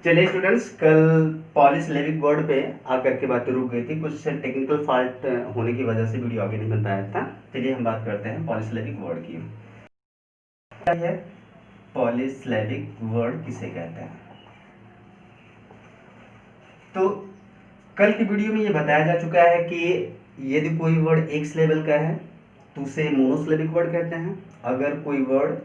चलिए स्टूडेंट्स, कल polysyllabic word पे आकर के बातें रुक गई थी। कुछ टेक्निकल फॉल्ट होने की वजह से वीडियो आगे नहीं बन पाया था। चलिए हम बात करते हैं पॉलीसिलेबिक वर्ड की। क्या है पॉलीसिलेबिक वर्ड, किसे कहते हैं? तो कल की वीडियो में ये बताया जा चुका है कि यदि कोई वर्ड एक सिलेबल का है तो उसे मोनोसिलेबिक वर्ड कहते हैं। अगर कोई वर्ड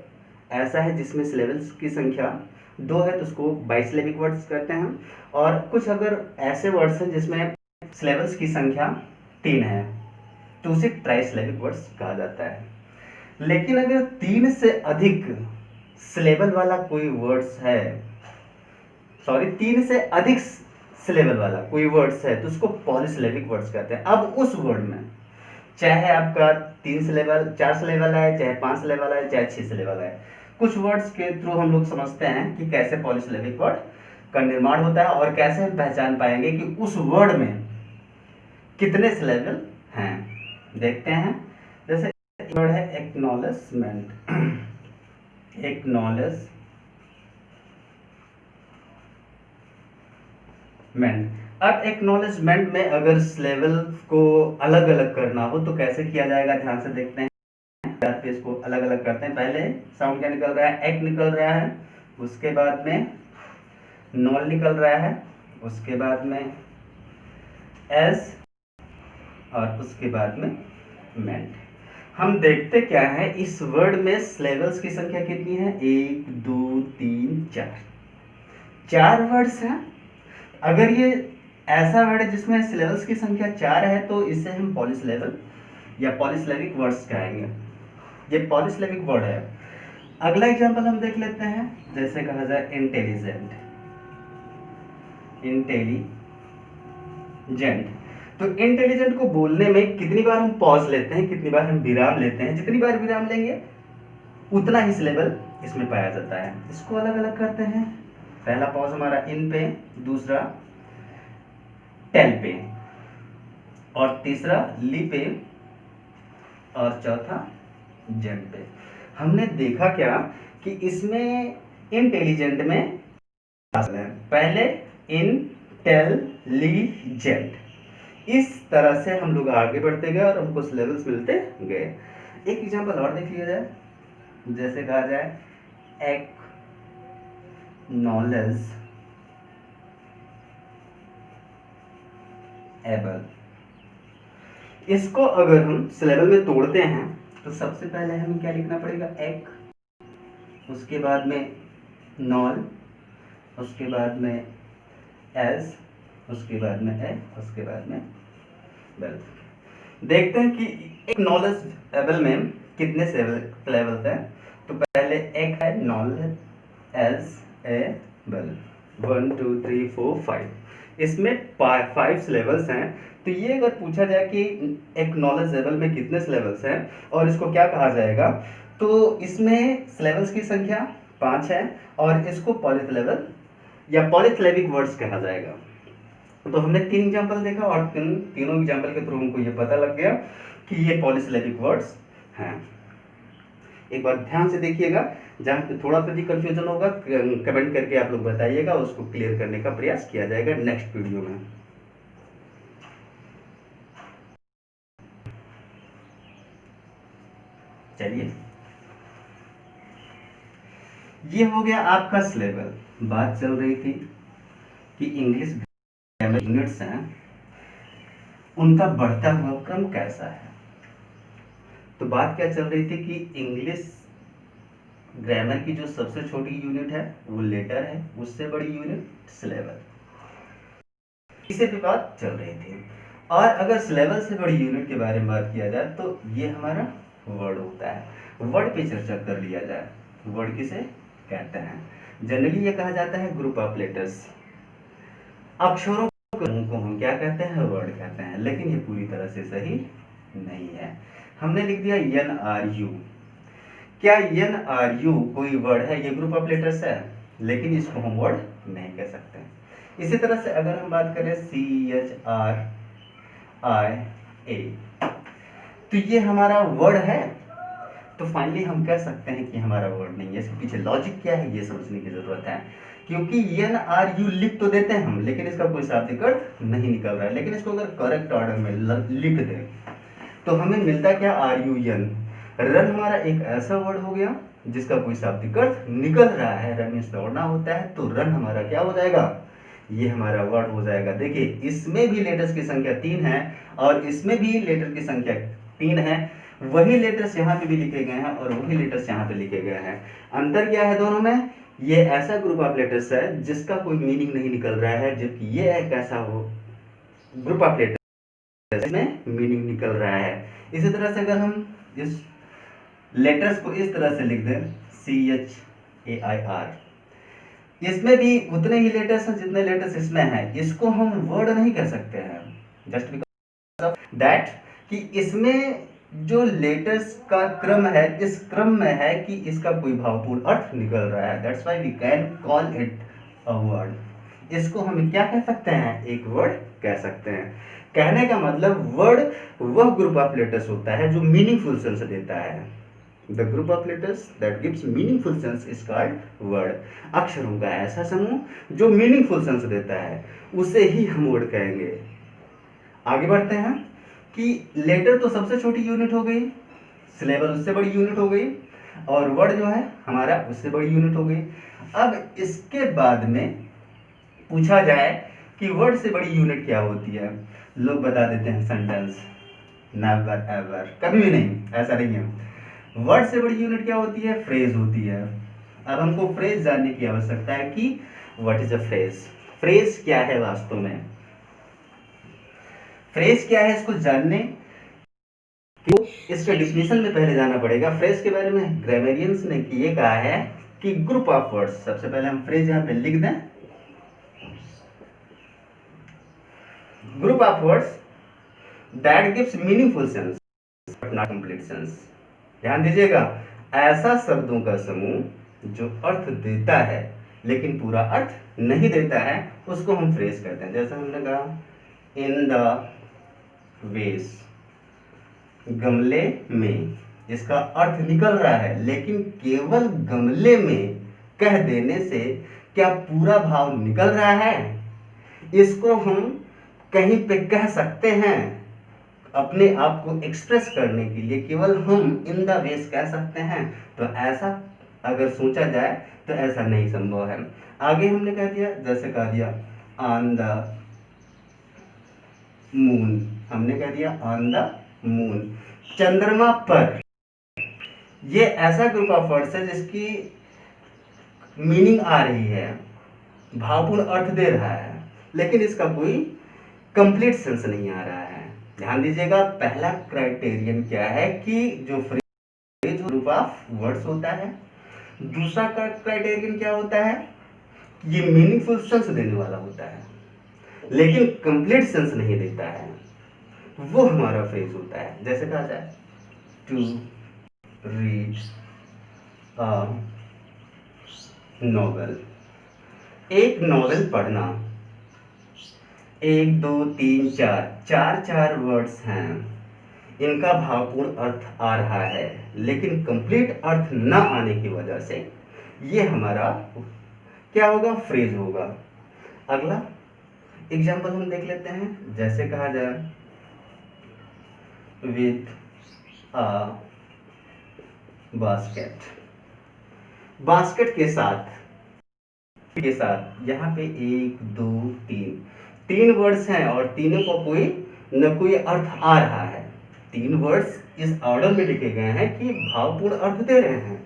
ऐसा है जिसमें सिलेबल्स की संख्या 2 है तो उसको बाइसिलेबिक वर्ड्स कहते हैं। और कुछ अगर ऐसे वर्ड्स हैं जिसमें सिलेबल्स की संख्या 3 है तो उसे ट्राइसिलेबिक वर्ड्स कहा जाता है। लेकिन अगर 3 से अधिक सिलेबल वाला कोई वर्ड्स है, 3 से अधिक सिलेबल वाला कोई वर्ड्स है तो उसको पॉलीसिलेबिक वर्ड्स कहते हैं। अब उस वर्ड में चाहे आपका 3 सिलेबल 4 सिलेबल है, चाहे 5 सिलेबल है, चाहे 6 सिलेबल है, कुछ वर्ड्स के थ्रू हम लोग समझते हैं कि कैसे पॉलीसिलेबिक वर्ड का निर्माण होता है और कैसे हम पहचान पाएंगे कि उस वर्ड में कितने सिलेबल हैं। देखते हैं। जैसे वर्ड है एक्नॉलेजमेंट। अब एक्नॉलेजमेंट में अगर सिलेबल को अलग अलग करना हो तो कैसे किया जाएगा, ध्यान से देखते हैं। पे इसको अलग अलग करते हैं। पहले साउंड क्या निकल रहा है? एक निकल रहा है, उसके बाद में नॉल निकल रहा है, उसके बाद में एस और उसके बाद में मेंट। हम देखते क्या है, इस वर्ड में सिलेबल्स की संख्या कितनी है? 1 2 3 4 वर्ड्स हैं। अगर ये ऐसा वर्ड है जिसमें सिलेबल्स की संख्या 4 है तो इसे हम पॉलीसिलेबल या पॉलीसिलेबिक वर्ड्स कहेंगे। ये पॉलीसिलेबिक वर्ड है। अगला एग्जांपल हम देख लेते हैं। जैसे कहा जाए इंटेलिजेंट। तो इंटेलिजेंट को बोलने में कितनी बार हम पॉज लेते हैं, कितनी बार हम विराम लेते हैं? जितनी बार विराम लेंगे उतना ही सिलेबल इसमें पाया जाता है। इसको अलग अलग करते हैं। पहला पॉज हमारा इन पे, दूसरा टेल पे, और तीसरा ली पे, और चौथा जेंट पे। हमने देखा क्या कि इसमें इंटेलिजेंट में पहले इंटेलिजेंट, इस तरह से हम लोग आगे बढ़ते गए और हमको सिलेबल्स मिलते गए। एक एग्जांपल और देख लिया जाए। जैसे कहा जाए एक्नॉलेजेबल। इसको अगर हम सिलेबल में तोड़ते हैं तो सबसे पहले हमें क्या लिखना पड़ेगा? एक, उसके बाद में नॉल, उसके बाद में एस, उसके बाद में ए, उसके बाद में बेल। देखते हैं कि एक्नॉलेजेबल में कितने सिलेबल्स हैं। तो पहले एक है, नॉल है, एस, ए, बेल। 1 2 3 4 5। इसमें 5 सिलेबल्स हैं। तो ये अगर पूछा जाए कि एक्नॉलेजेबल में कितने सिलेबल्स हैं और इसको क्या कहा जाएगा, तो इसमें सिलेबल्स की संख्या 5 है और इसको पॉलीसिलेबल या पॉलीसिलेबिक वर्ड्स कहा जाएगा। तो हमने 3 एग्जांपल देखा और तीनों एग्जांपल के थ्रू हमको ये पता लग गया कि ये पॉलीसिलेबिक वर्ड्स हैं। एक बार ध्यान से देखिएगा, जहाँ पे थोड़ा सा भी कंफ्यूजन होगा कमेंट करके आप लोग बताइएगा, उसको क्लियर करने का प्रयास किया जाएगा नेक्स्ट वीडियो में। चलिए, ये हो गया आपका सिलेबल। बात चल रही थी कि इंग्लिश ग्रामर यूनिट्स हैं, उनका बढ़ता हुआ क्रम कैसा है। तो बात क्या चल रही थी कि इंग्लिश ग्रामर की जो सबसे छोटी यूनिट है वो लेटर है, उससे बड़ी यूनिट सिलेबल, इसे भी बात चल रही थी। और अगर सिलेबल से बड़ी यूनिट के बारे में बात किया जाए तो ये हमारा वर्ड होता है। वर्ड पे चर्चा कर लिया जाए। वर्ड किसे कहते हैं? जनरली ये कहा जाता है ग्रुप ऑफ लेटर्स। अक्षरों को हम क्या कहते हैं? वर्ड कहते हैं। लेकिन ये पूरी तरह से सही नहीं है। हमने लिख दिया NRU। क्या NRU कोई वर्ड है? ये ग्रुप ऑफ लेटर्स है, लेकिन इसको हम वर्ड नहीं कह सकते। इसी तरह से अगर हम बात करें CHRIA, तो ये हमारा वर्ड है। तो फाइनली हम कह सकते हैं कि हमारा वर्ड नहीं है। इसके पीछे लॉजिक क्या है ये समझने की जरूरत है क्योंकि एन आर यू लिख तो देते हैं हम, लेकिन इसका कोई शाब्दिक अर्थ नहीं निकल रहा है। लेकिन इसको अगर करेक्ट ऑर्डर में लिख दें तो हमें मिलता क्या, आर यू एन। रन हमारा एक ऐसा वर्ड हो गया जिसका कोई शाब्दिक अर्थ निकल रहा है। रन मीन्स दौड़ना होता है, तो रन हमारा क्या हो जाएगा, ये हमारा वर्ड हो जाएगा। देखिए इसमें भी लेटर्स की संख्या 3 है और इसमें भी लेटर की संख्या 3 है। वही लेटर्स यहाँ पे भी लिखे गए हैं और वही लेटर्स यहाँ पे लिखे गए हैं। अंतर क्या है दोनों में, ये ऐसा ग्रुप ऑफ लेटर्स है जिसका कोई मीनिंग नहीं निकल रहा है, जबकि ये एक ऐसा हो ग्रुप ऑफ लेटर्स में मीनिंग निकल रहा है। इसी तरह से अगर हम इस लेटर्स को इस तरह से लिख दें CHAIR, इसमें भी उतने ही लेटर्स हैं जितने लेटर्स इसमें हैं। इसको हम वर्ड नहीं कह सकते हैं, जस्ट बिकॉज ऑफ दैट कि इसमें जो लेटर्स का क्रम है इस क्रम में है कि इसका कोई भावपूर्ण अर्थ निकल रहा है। That's why we can call it a word. इसको हम क्या कह सकते हैं, एक वर्ड कह सकते हैं। कहने का मतलब वर्ड वह ग्रुप ऑफ लेटर्स होता है जो मीनिंगफुल सेंस देता है। The group of letters that gives meaningful sense is called word. अक्षरों का ऐसा समूह जो मीनिंगफुल सेंस देता है उसे ही हम वर्ड कहेंगे। आगे बढ़ते हैं कि लेटर तो सबसे छोटी यूनिट हो गई, सिलेबल उससे बड़ी यूनिट हो गई और वर्ड जो है हमारा उससे बड़ी यूनिट हो गई। अब इसके बाद में पूछा जाए कि वर्ड से बड़ी यूनिट क्या होती है, लोग बता देते हैं सेंटेंस। नेवर एवर, कभी भी नहीं, ऐसा नहीं है। वर्ड से बड़ी यूनिट क्या होती है, फ्रेज होती है। अब हमको फ्रेज जानने की आवश्यकता है कि what is a phrase. Phrase क्या है वास्तव में, फ्रेज क्या है, इसको जानने तो इसके डिफिनेशन में पहले जाना पड़ेगा। फ्रेज के बारे में ग्रामेरियंस ने ये कहा है कि ग्रुप ऑफ वर्ड्स। सबसे पहले हम फ्रेज यहां पे लिख दें, group of words that gives meaningful sense but not complete sense. ध्यान दीजिएगा, ऐसा शब्दों का समूह जो अर्थ देता है लेकिन पूरा अर्थ नहीं देता है उसको हम फ्रेज कहते हैं। जैसे हमने कहा इन द वेस, गमले में, इसका अर्थ निकल रहा है लेकिन केवल गमले में कह देने से क्या पूरा भाव निकल रहा है। इसको हम कहीं पे कह सकते हैं अपने आप को एक्सप्रेस करने के लिए, केवल हम इन द वेस कह सकते हैं। तो ऐसा अगर सोचा जाए तो ऐसा नहीं संभव है। आगे हमने कह दिया, जैसे कह दिया ऑन द मून, हमने कह दिया ऑन द मून, चंद्रमा पर। ये ऐसा ग्रुप ऑफ वर्ड्स है जिसकी मीनिंग आ रही है, भावपूर्ण अर्थ दे रहा है, लेकिन इसका कोई कंप्लीट सेंस नहीं आ रहा है। ध्यान दीजिएगा, पहला क्राइटेरियन क्या है कि जो फ्रेज ग्रुप ऑफ वर्ड्स होता है। दूसरा क्राइटेरियन क्या होता है, ये मीनिंगफुल सेंस देने वाला होता है लेकिन कंप्लीट सेंस नहीं देता है, वो हमारा फ्रेज होता है। जैसे कहा जाए टू रीड अ नॉवेल, एक नॉवेल पढ़ना। 1 2 3 4 चार वर्ड्स हैं, इनका भावपूर्ण अर्थ आ रहा है लेकिन कंप्लीट अर्थ न आने की वजह से ये हमारा क्या होगा, फ्रेज होगा। अगला एग्जाम्पल हम देख लेते हैं। जैसे कहा जाए विद अ बास्केट, बास्केट के साथ यहाँ पे 1 2 3 वर्ड्स हैं और तीनों को कोई न कोई अर्थ आ रहा है। 3 वर्ड्स इस ऑर्डर में लिखे गए हैं कि भावपूर्ण अर्थ दे रहे हैं,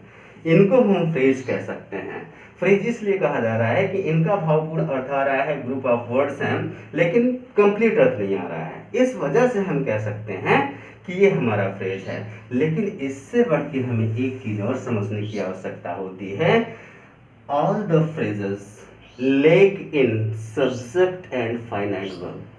इनको हम फ्रेज कह सकते हैं। फ्रेज इसलिए कहा जा रहा है कि इनका भावपूर्ण अर्थ आ रहा है, ग्रुप ऑफ वर्ड्स हैं लेकिन कंप्लीट अर्थ नहीं आ रहा है। इस वजह से हम कह सकते हैं कि ये हमारा फ्रेज है। लेकिन इससे बढ़ के हमें एक चीज और समझने की आवश्यकता होती है, all the phrases lack in subject and finite verb.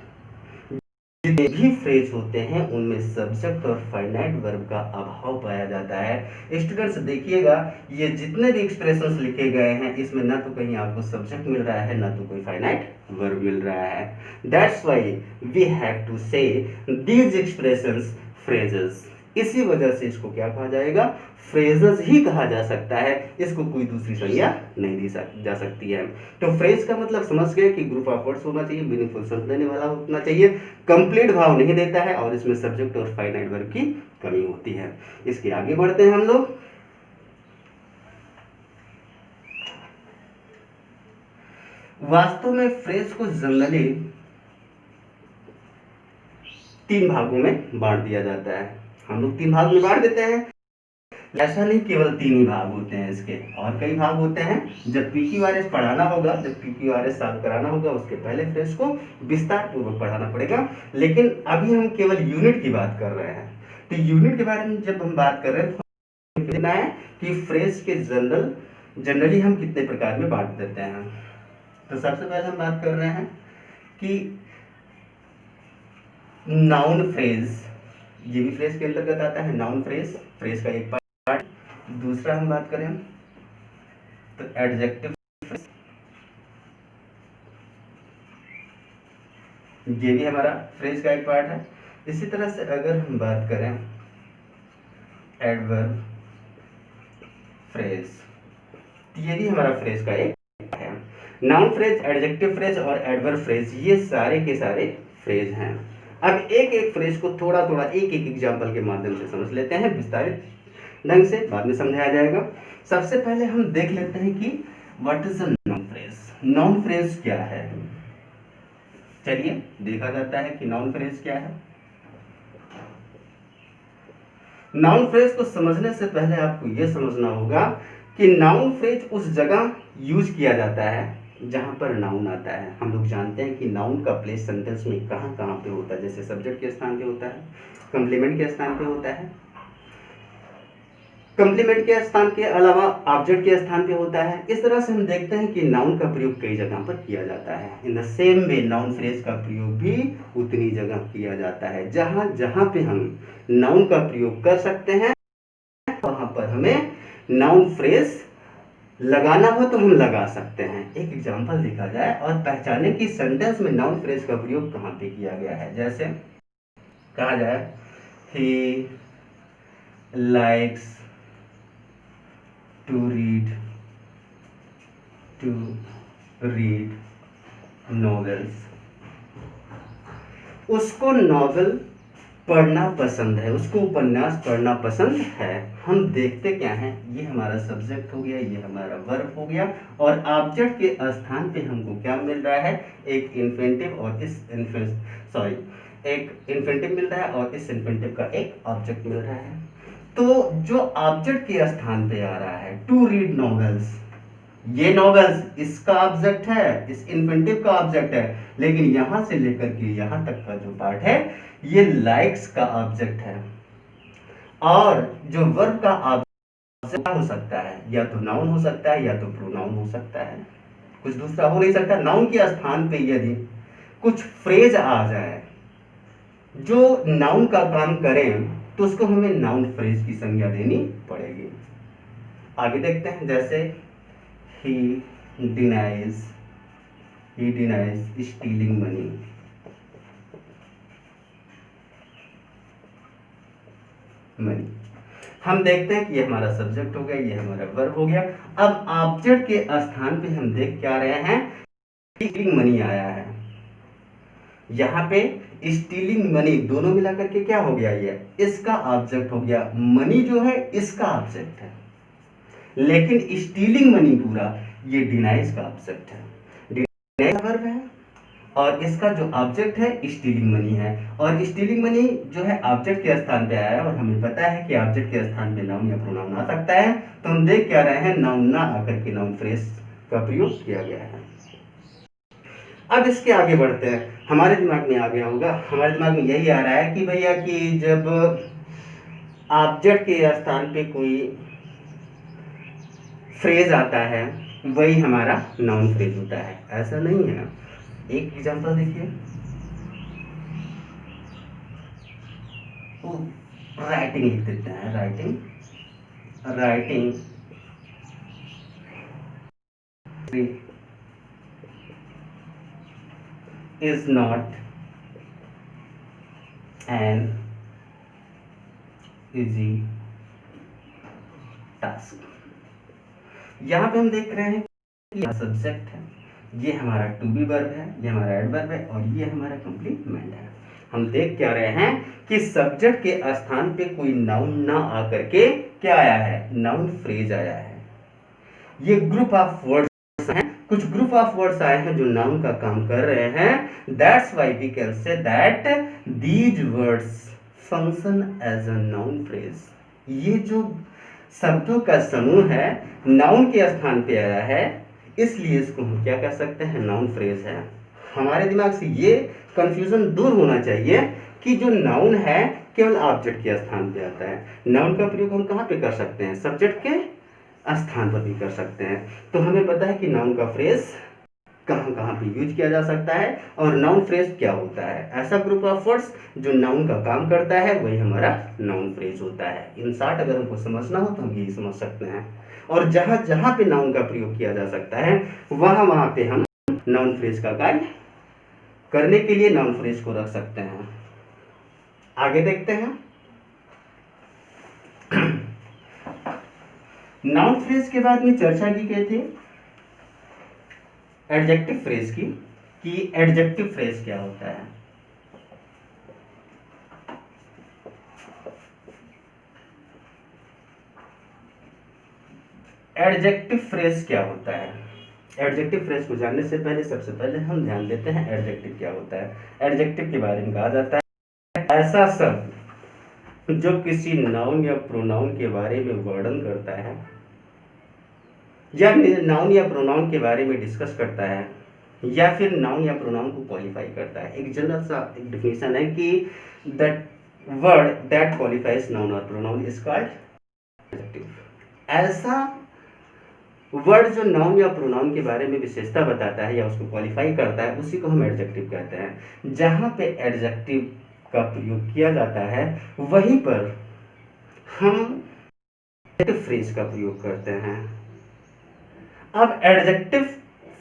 जितने भी फ्रेज होते हैं उनमें सब्जेक्ट और फाइनाइट वर्ब का अभाव पाया जाता है। स्टूडेंट्स देखिएगा, ये जितने भी एक्सप्रेशंस लिखे गए हैं इसमें ना तो कहीं आपको सब्जेक्ट मिल रहा है ना तो कोई फाइनाइट वर्ब मिल रहा है। That's why we have to say these expressions phrases. इसी वजह से इसको क्या कहा जाएगा, फ्रेजेस ही कहा जा सकता है, इसको कोई दूसरी संज्ञा नहीं दी जा सकती है। तो फ्रेज का मतलब समझ गए कि ग्रुप ऑफ वर्ड्स होना चाहिए, मीनिंगफुल सेंस देने वाला होना चाहिए, कंप्लीट भाव नहीं देता है और इसमें सब्जेक्ट और फाइनाइट वर्ब की कमी होती है। इसके आगे बढ़ते हैं हम लोग। वास्तव में फ्रेज को जनरली 3 भागों में बांट दिया जाता है। हम लोग 3 भाग में बांट देते हैं, ऐसा नहीं केवल 3 ही भाग होते हैं, इसके और कई भाग होते हैं। जब PQRS पढ़ाना होगा, जब PQRS सॉल्व कराना होगा, उसके पहले फ्रेज को विस्तार पूर्वक पढ़ाना पड़ेगा। लेकिन अभी हम केवल यूनिट की बात कर रहे हैं। तो यूनिट के बारे में जब हम बात कर रहे हैं तो देखना है कि फ्रेज के जनरली हम कितने प्रकार में बांट देते हैं। तो सबसे पहले हम बात कर रहे हैं कि नाउन फ्रेज, ये भी फ्रेज के अंतर्गत आता है। नाउन फ्रेज, फ्रेज का एक पार्ट। दूसरा हम बात करें तो एडजेक्टिव फ्रेज, ये भी हमारा फ्रेज का एक पार्ट है। इसी तरह से अगर हम बात करें एडवर्ब फ्रेज, ये भी हमारा फ्रेज का एक है। नाउन फ्रेज, एडजेक्टिव फ्रेज और एडवर्ब फ्रेज, ये सारे के सारे फ्रेज हैं। अब एक एक फ्रेज को थोड़ा थोड़ा एक एक एग्जाम्पल के माध्यम से समझ लेते हैं, विस्तारित ढंग से बाद में समझाया जाएगा। सबसे पहले हम देख लेते हैं कि what is a noun phrase. Noun phrase क्या है, चलिए देखा जाता है कि नाउन फ्रेज क्या है। नाउन फ्रेज को समझने से पहले आपको यह समझना होगा कि नाउन फ्रेज उस जगह यूज किया जाता है जहां पर नाउन आता है। हम लोग जानते हैं कि नाउन का प्लेस सेंटेंस में कहां कहां पे होता है। जैसे सब्जेक्ट के स्थान पे होता है, कॉम्प्लीमेंट के स्थान पे होता है, कॉम्प्लीमेंट के स्थान के अलावा ऑब्जेक्ट के स्थान पे होता है। इस तरह से हम देखते हैं कि नाउन का प्रयोग कई जगह पर किया जाता है। In the same way noun phrase का प्रयोग भी उतनी जगह किया जाता है। जहां जहां पे हम नाउन का प्रयोग कर सकते हैं वहां पर हमें नाउन फ्रेज लगाना हो तो हम लगा सकते हैं। एक एग्जांपल देखा जाए और पहचाने कि सेंटेंस में नाउन फ्रेज का प्रयोग कहां पे किया गया है। जैसे कहा जाए he likes to read novels, उसको नॉवेल पढ़ना पसंद है, उसको उपन्यास पढ़ना पसंद है। हम देखते क्या हैं, ये हमारा सब्जेक्ट हो गया, ये हमारा वर्ब हो गया और ऑब्जेक्ट के स्थान पे हमको क्या मिल रहा है, एक इन्फिनिटिव और एक इन्फिनिटिव मिल रहा है और इस इन्फिनिटिव का एक ऑब्जेक्ट मिल रहा है। तो जो ऑब्जेक्ट के स्थान पे आ रहा है टू रीड नॉवेल्स, ये नॉवेल्स इसका ऑब्जेक्ट है, इस इन्फिनिटिव का ऑब्जेक्ट है। लेकिन यहां से लेकर के यहां तक का जो पार्ट है ये लाइक्स का ऑब्जेक्ट है। और जो वर्ब का ऑब्जेक्ट हो सकता है, या तो नाउन हो सकता है या तो प्रोनाउन हो सकता है, कुछ दूसरा हो नहीं सकता। नाउन के स्थान पे यदि कुछ फ्रेज आ जाए जो नाउन का काम करें तो उसको हमें नाउन फ्रेज की संज्ञा देनी पड़ेगी। आगे देखते हैं, जैसे he denies stealing money, हम देखते हैं कि ये हमारा सब्जेक्ट हो गया, ये हमारा वर्ब हो गया। अब ऑब्जेक्ट के स्थान पे हम देख क्या रहे हैं, स्टीलिंग मनी आया है। यहाँ पे स्टीलिंग मनी दोनों मिलाकर के क्या हो गया, ये इसका ऑब्जेक्ट हो गया। मनी जो है इसका ऑब्जेक्ट है, लेकिन स्टीलिंग मनी पूरा ये डिनाइज का ऑब्जेक्ट है। डिनाइज वर्ब है और इसका जो ऑब्जेक्ट है स्टीलिंग मनी है। और स्टीलिंग मनी जो है ऑब्जेक्ट के स्थान पे आया है और हमें पता है कि ऑब्जेक्ट के स्थान पे नाउन या प्रोनाउन आ सकता है। तो हम देख क्या रहे हैं, नाउन ना आकर के नाउन फ्रेज का प्रयोग किया गया है। अब इसके आगे बढ़ते हैं। हमारे दिमाग में आ गया होगा, हमारे दिमाग में यही आ रहा है कि भैया कि जब ऑब्जेक्ट के स्थान पे कोई फ्रेज आता है वही हमारा नाउन फ्रेज होता है। ऐसा नहीं है। एक एग्जांपल देखिए, राइटिंग लिख देते हैं। Writing is not an easy task. यहाँ पे हम देख रहे हैं कि यह सब्जेक्ट है, ये हमारा टू बी वर्ब है, ये हमारा एडवर्ब है और ये हमारा कंप्लीमेंट है। हम देख क्या रहे हैं कि सब्जेक्ट के स्थान पे कोई नाउन ना आकर के क्या आया है, नाउन फ्रेज आया है। ये ग्रुप ऑफ वर्ड्स हैं, कुछ ग्रुप ऑफ वर्ड्स आए हैं जो नाउन का काम कर रहे हैं। That's why we can say that these words function as a noun phrase. ये जो शब्दों का समूह है नाउन के स्थान पे आया है, इसलिए इसको हम क्या कह सकते हैं, नाउन फ्रेज है। हमारे दिमाग से ये कंफ्यूजन दूर होना चाहिए कि जो नाउन है केवल ऑब्जेक्ट के स्थान पे आता है। नाउन का प्रयोग हम कहाँ पे कर सकते हैं, सब्जेक्ट के स्थान पर भी कर सकते हैं। तो हमें पता है कि नाउन का फ्रेज कहाँ कहाँ पे यूज किया जा सकता है और नाउन फ्रेज क्या होता है। ऐसा ग्रुप ऑफ वर्ड्स जो नाउन का काम करता है वही हमारा नाउन फ्रेज होता है। इन शॉर्ट अगर हमको समझना हो तो हम यही समझ सकते हैं। और जहाँ जहाँ पे नाउन का प्रयोग किया जा सकता है वहाँ वहाँ पे हम नाउन फ्रेज का कार्य करने के लिए नाउन फ्रेज को रख सकते हैं। आगे देखते हैं नाउन फ्रेज के बाद में चर्चा की गई थी एडजेक्टिव फ्रेज की, कि एडजेक्टिव फ्रेज क्या होता है। एडजेक्टिव फ्रेज क्या होता है। एडजेक्टिव फ्रेज को जानने से पहले सबसे पहले हम ध्यान देते हैं एडजेक्टिव क्या होता है। एडजेक्टिव के बारे में कहा जाता है ऐसा शब्द जो किसी नाउन या प्रोनाउन के बारे में वर्णन करता है या नाउन या प्रोनाउन के बारे में डिस्कस करता है या फिर नाउन या प्रोनाउन को क्वालिफाई करता है। एक जनरल सा डेफिनेशन है कि that word that qualifies noun और प्रोनाउन इज कॉल्ड एडजेक्टिव। ऐसा वर्ड जो नाउन या प्रोनाउन के बारे में विशेषता बताता है या उसको क्वालिफाई करता है उसी को हम एडजेक्टिव कहते हैं। जहाँ पे एडजेक्टिव का प्रयोग किया जाता है वहीं पर हम एडजेक्टिव फ्रेज का प्रयोग करते हैं। अब एडजेक्टिव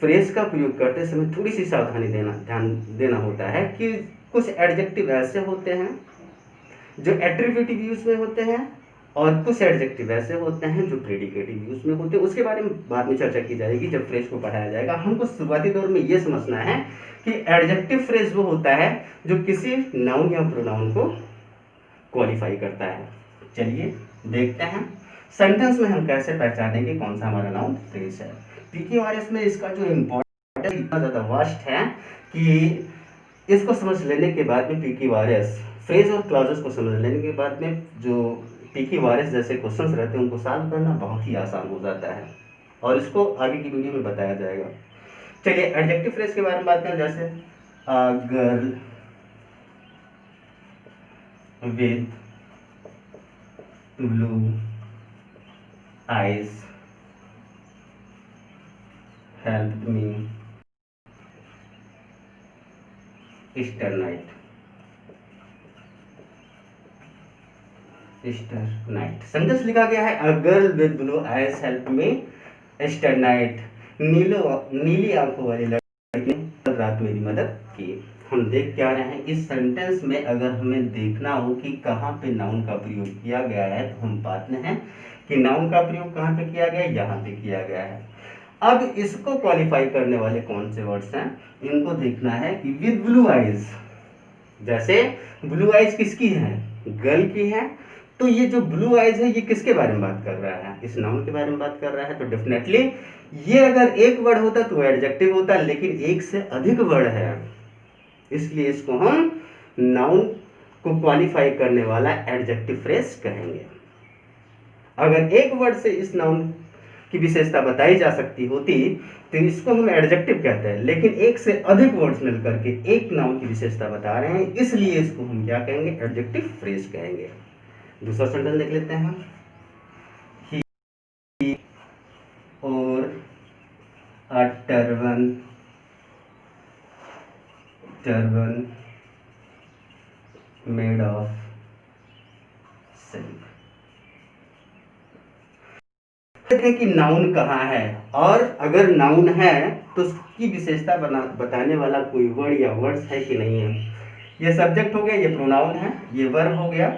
फ्रेज का प्रयोग करते समय थोड़ी सी सावधानी ध्यान देना होता है कि कुछ एडजेक्टिव ऐसे होते हैं जो एट्रिब्यूटिव यूज में होते हैं और कुछ एडजेक्टिव ऐसे होते हैं जो प्रेडिकेटिव यूज में होते हैं। उसके बारे में बाद में चर्चा की जाएगी जब फ्रेज को पढ़ाया जाएगा। हमको शुरुआती दौर में ये समझना है कि एडजेक्टिव फ्रेज वो होता है जो किसी नाउन या प्रोनाउन को क्वालिफाई करता है। चलिए देखते हैं सेंटेंस में हम कैसे पहचानेंगे कौन सा हमारा नाउन फ्रेज है। पीक्यूआरएस में इसका जो इम्पोर्टेंस इतना ज़्यादा वास्ट है कि इसको समझ लेने के बाद में पीक्यूआरएस फ्रेज और क्लॉजेस को समझ लेने के बाद में जो पीक्यूआरएस जैसे क्वेश्चंस रहते हैं उनको सॉल्व करना बहुत ही आसान हो जाता है और इसको आगे की वीडियो में बताया जाएगा। चलिए एडजेक्टिव फ्रेज के बारे में बात करें। जैसे girl with blue eyes help me Easter night. Easter night sentence लिखा गया है a girl with blue eyes help me Easter night. नीली आंखों वाली लड़की ने कल रात मेरी मदद की। हम देख क्या रहे हैं इस सेंटेंस में अगर हमें देखना हो कि कहाँ पे नाउन का प्रयोग किया गया है तो हम पाते हैं कि नाउन का प्रयोग कहाँ पे किया गया है, यहाँ पे किया गया है। अब इसको क्वालिफाई करने वाले कौन से वर्ड्स हैं इनको देखना है कि विद ब्लू आइज। जैसे ब्लू आइज किसकी है, गर्ल की है, तो ये जो ब्लू आइज है ये किसके बारे में बात कर रहा है, इस नाउन के बारे में बात कर रहा है। तो डेफिनेटली ये अगर एक वर्ड होता तो एडजेक्टिव होता, लेकिन एक से अधिक वर्ड है इसलिए इसको हम नाउन को क्वालिफाई करने वाला एडजेक्टिव फ्रेज कहेंगे। अगर एक वर्ड से इस नाउन की विशेषता बताई जा सकती होती तो इसको हम एडजेक्टिव कहते हैं, लेकिन एक से अधिक वर्ड्स मिलकर के एक नाउन की विशेषता बता रहे हैं इसलिए इसको हम क्या कहेंगे, एडजेक्टिव फ्रेज कहेंगे। दूसरा सेंटेंस देख लेते हैं। ही और अ टर्बन मेड ऑफ सिल्क। कि नाउन कहाँ है और अगर नाउन है तो उसकी विशेषता बताने वाला कोई वर्ड या वर्ड्स है कि नहीं है। ये सब्जेक्ट हो गया, ये प्रोनाउन है, ये वर्ब हो गया।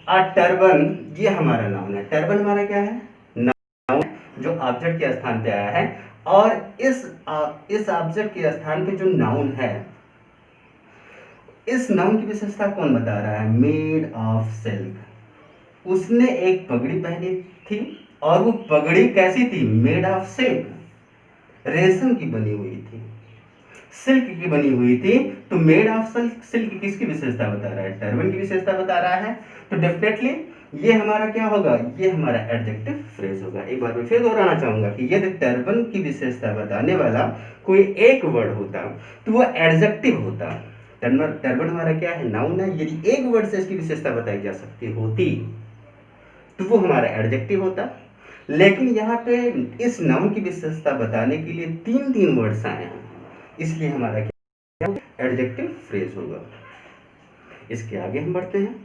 टर्बन ये हमारा नाउन है। टर्बन हमारा क्या है? नाउन, जो ऑब्जेक्ट के स्थान पे आया है। और इस ऑब्जेक्ट के स्थान पे जो नाउन है, इस नाउन की विशेषता कौन बता रहा है? Made of silk. उसने एक पगड़ी पहनी थी और वो पगड़ी कैसी थी? मेड ऑफ सिल्क, रेशम की बनी हुई थी, सिल्क की बनी हुई थी। तो मेड ऑफ सिल्क किसकी विशेषता बता रहा है? टर्बन की विशेषता बता रहा है। तो डेफिनेटली ये हमारा क्या होगा? ये हमारा एडजेक्टिव फ्रेज होगा। एक बार मैं फिर दोहराना चाहूंगा कि यदि टर्बन की विशेषता बताने वाला कोई एक वर्ड होता तो वो एडजेक्टिव होता। टर्बन हमारा क्या है? नाउन है। यदि एक वर्ड से इसकी विशेषता बताई जा सकती होती तो वो हमारा एडजेक्टिव होता। लेकिन यहाँ पे इस नाउन की विशेषता बताने के लिए तीन वर्ड्स आए हैं, इसलिए हमारा क्या एडजेक्टिव फ्रेज होगा। इसके आगे हम बढ़ते हैं।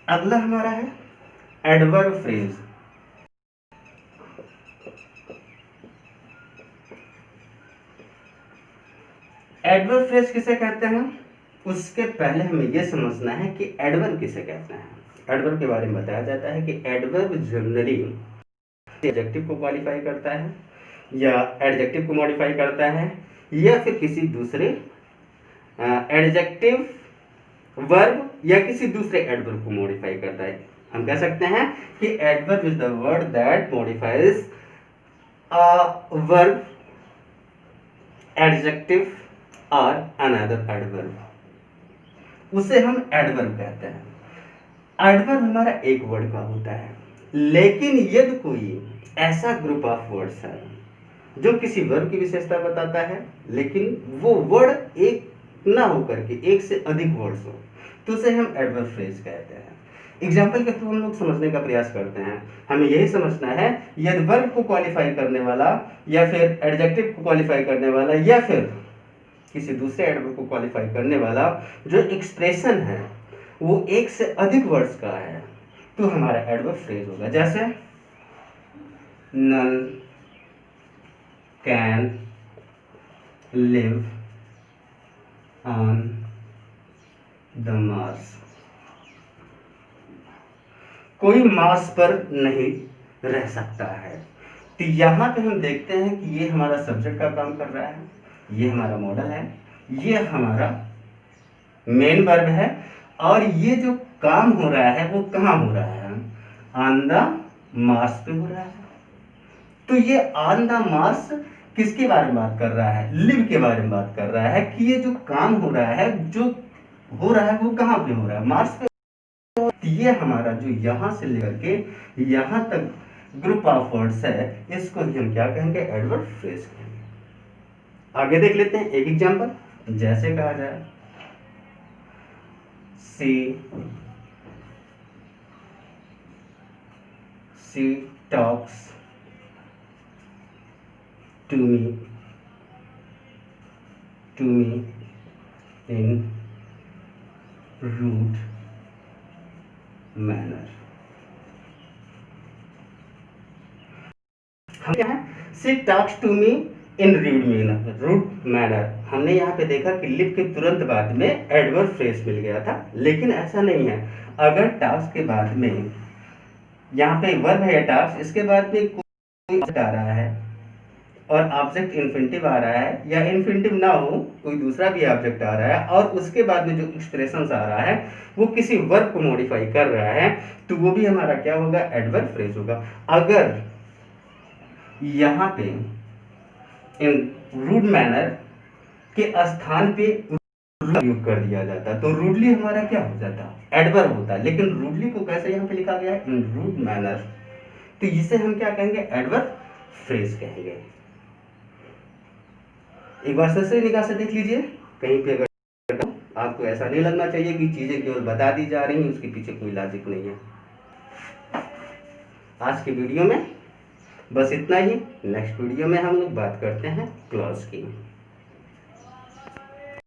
अगला हमारा है एडवर्ब फ्रेज। एडवर्ब फ्रेज किसे कहते हैं? उसके पहले हमें यह समझना है कि एडवर्ब किसे कहते हैं। एडवर्ब के बारे में बताया जाता है कि एडवर्ब जनरली एडजेक्टिव को क्वालिफाई करता है या एडजेक्टिव को मॉडिफाई करता है या फिर किसी दूसरे एडजेक्टिव, वर्ब या किसी दूसरे एडवर्ब को मॉडिफाई करता है। हम कह सकते हैं कि adverb is the word that modifies a verb, adjective और अनदर एडवर्ब, उसे हम एडवर्ब कहते हैं। एडवर्ब हमारा एक वर्ड का होता है, लेकिन यदि कोई ऐसा ग्रुप ऑफ वर्ड्स है जो किसी वर्ब की विशेषता बताता है लेकिन वो वर्ड एक ना होकर के एक से अधिक वर्ड्स हो, तो उसे हम एडवर्ब फ्रेज कहते हैं। एग्जाम्पल के थ्रू हम लोग समझने का प्रयास करते हैं। हमें यही समझना है यदि वर्ब को क्वालिफाई करने वाला या फिर एडजेक्टिव को क्वालिफाई करने वाला या फिर किसी दूसरे एडवर्ब को क्वालिफाई करने वाला जो एक्सप्रेशन है वो एक से अधिक वर्ड्स का है, तो हमारा एडवर्ब फ्रेज होगा। जैसे none can live on the Mars. कोई मार्स पर नहीं रह सकता है। तो यहाँ पे हम देखते हैं कि ये हमारा सब्जेक्ट का काम कर रहा है, ये हमारा मॉडल है, ये हमारा मेन वर्ब है और ये जो काम हो रहा है वो कहाँ हो रहा है? ऑन द मार्स पे हो रहा है। तो ये ऑन द मार्स किसके बारे में बात कर रहा है? लिव के बारे में बात कर रहा है कि ये जो काम हो रहा है, जो हो रहा है वो कहाँ पे हो रहा है? मार्स पे। ये हमारा जो यहाँ से लेकर के यहाँ तक ग्रुप ऑफ वर्ड्स है, इसको ही हम क्या कहेंगे? एडवर्ब फ्रेज कहेंगे। आगे देख लेते हैं एक एग्जांपल। जैसे कहा जाए she talks to me in rude manner। हम क्या है? she talks to me in rude manner। हमने यहाँ पे देखा कि लिव के तुरंत बाद में एडवर्ब फ्रेज मिल गया था, लेकिन ऐसा नहीं है। अगर टास्क के बाद में यहाँ पे वर्ब है टास्क, इसके बाद में कोई ऑब्जेक्ट आ रहा है और ऑब्जेक्ट इन्फिनिटिव आ रहा है या इन्फिनिटिव ना हो कोई दूसरा भी ऑब्जेक्ट आ रहा है और उसके बाद में जो एक्सप्रेशंस आ रहा है वो किसी वर्ब को मॉडिफाई कर रहा है, तो वो भी हमारा क्या होगा? एडवर्ब फ्रेज होगा। अगर यहाँ पे इन रूड मैनर के स्थान पे उपयोग कर दिया जाता तो रूडली हमारा क्या हो जाता? एडवर्ब होता। लेकिन रूडली को कैसे यहाँ पे लिखा गया है? इन रूड मैनर। तो इसे हम क्या कहेंगे? एडवर्ब फ्रेज कहेंगे। एक बार सही निगाह से देख लीजिए, कहीं पे अगर आपको ऐसा नहीं लगना चाहिए कि चीजें केवल बता दी जा रही हैं, उसके पीछे कोई लॉजिक नहीं है। आज की वीडियो में बस इतना ही। नेक्स्ट वीडियो में हम लोग बात करते हैं क्लॉज की।